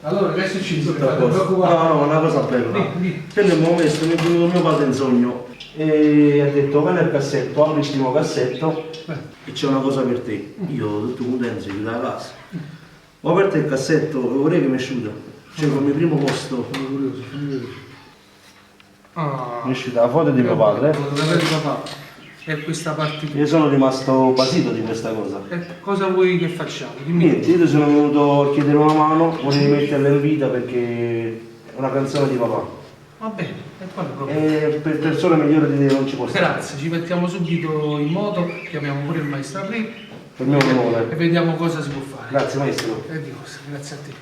Allora, adesso ci sono no, una cosa bella. Che nel momento mi è venuto mio padre in sogno e ha detto vai nel cassetto, apri il primo cassetto e c'è una cosa per te. Io tutto contento, si chiude la casa. Ho aperto il cassetto e vorrei che mi è asciuta. Cioè come primo posto. Mi è uscita la foto di mio padre. E questa partita. Io sono rimasto basito di questa cosa. Cosa vuoi che facciamo? Dimmi. Niente, io ti sono venuto a chiedere una mano, volevo metterla in vita perché è una canzone di papà. Va bene, e quello proprio. E per persone migliori di te non ci può stare. Grazie, ci mettiamo subito in moto, chiamiamo pure il maestro Apri Per me è un onore. e vediamo cosa si può fare. Grazie maestro. E di cosa, grazie a te.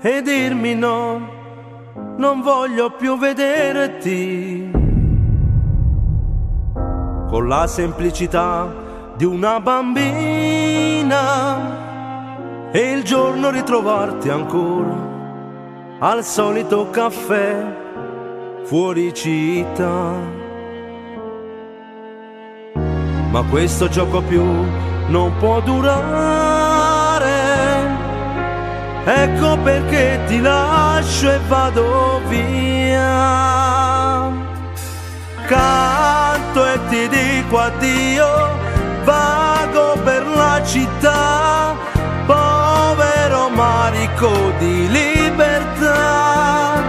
E dirmi no, non voglio più vederti, con la semplicità di una bambina, e il giorno ritrovarti ancora al solito caffè fuori città. Ma questo gioco più non può durare, ecco perché ti lascio e vado via. Canto e ti dico addio, vago per la città, povero marico di libertà.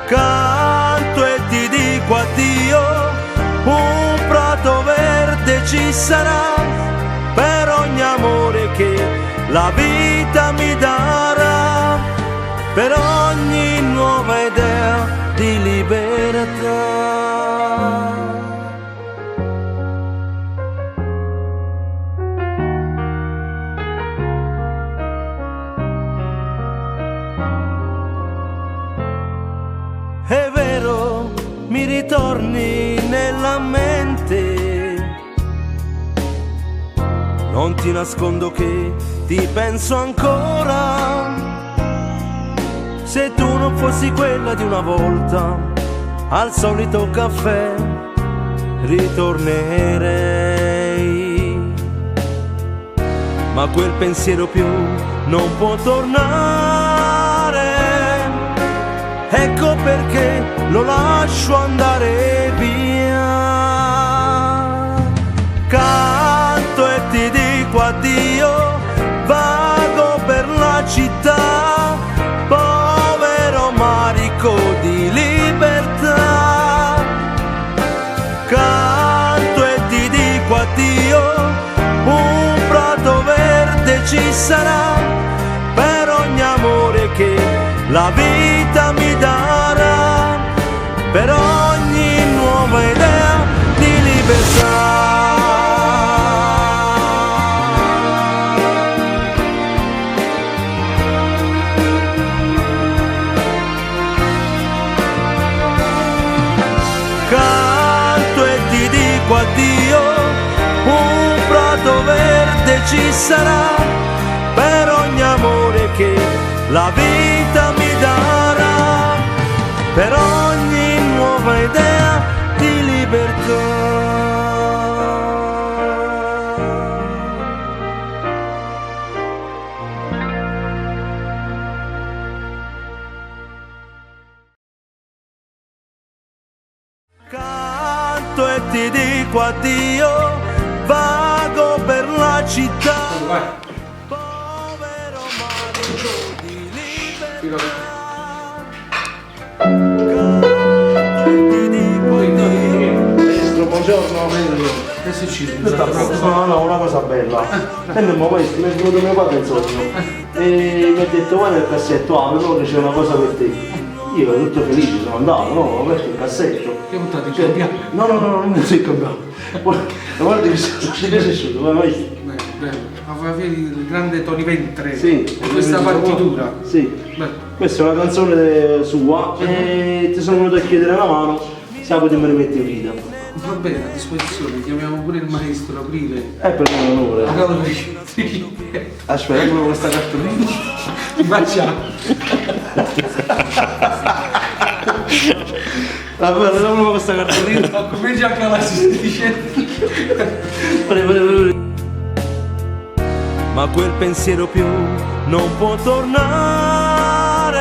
Canto e ti dico addio, un prato verde ci sarà per ogni amore che la vita mi darà, per ogni nuova idea di libertà. È vero, mi ritorni nella mente, non ti nascondo che ti penso ancora. Se tu non fossi quella di una volta, al solito caffè ritornerei. Ma quel pensiero più non può tornare, ecco perché lo lascio andare via. Canto e ti dico addio, vago per la città, povero marico di libertà. Canto e ti dico addio, un prato verde ci sarà per ogni amore che la vita mi darà, per ogni nuova idea di libertà. Addio, un prato verde ci sarà per ogni amore che la vita mi darà, per ogni nuova idea di libertà. Canto e ti dico addio, vago per la città, povero marico di libertà. Canto e ti dico addio. Maestro, buongiorno. Che succede? No, una cosa bella. E nel momento mi è venuto mio padre in sogno e mi ha detto vai nel cassetto, apri, che c'è una cosa per te. Io ero tutto felice, sono andato, no, ho aperto il cassetto. Che buttato in cambiato? No, non si è cambiato. Guarda che sei asciutto, ma mai. Bello, aveva il grande Tony Ventre, Sì, questa partitura. Sì. Bello. Questa è una canzone sua e ti sono venuto a chiedere una mano se la potremmo rimettere in vita. Va bene, a disposizione, chiamiamo pure il maestro, aprire. Per me è un onore. La causa di Aspetta, come questa cartolina. ti facciamo. Vabbè, vediamo questa cartolina. No, come già la si dice. Ma quel pensiero più non può tornare,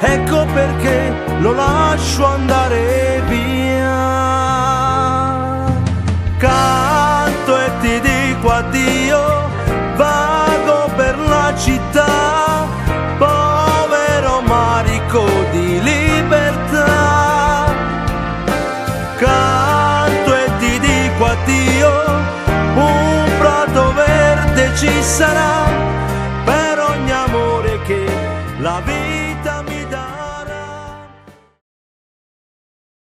ecco perché lo lascio andare via. Canto e ti dico addio, vago per la città, povero marico di libertà. Canto e ti dico addio, un prato verde ci sarà,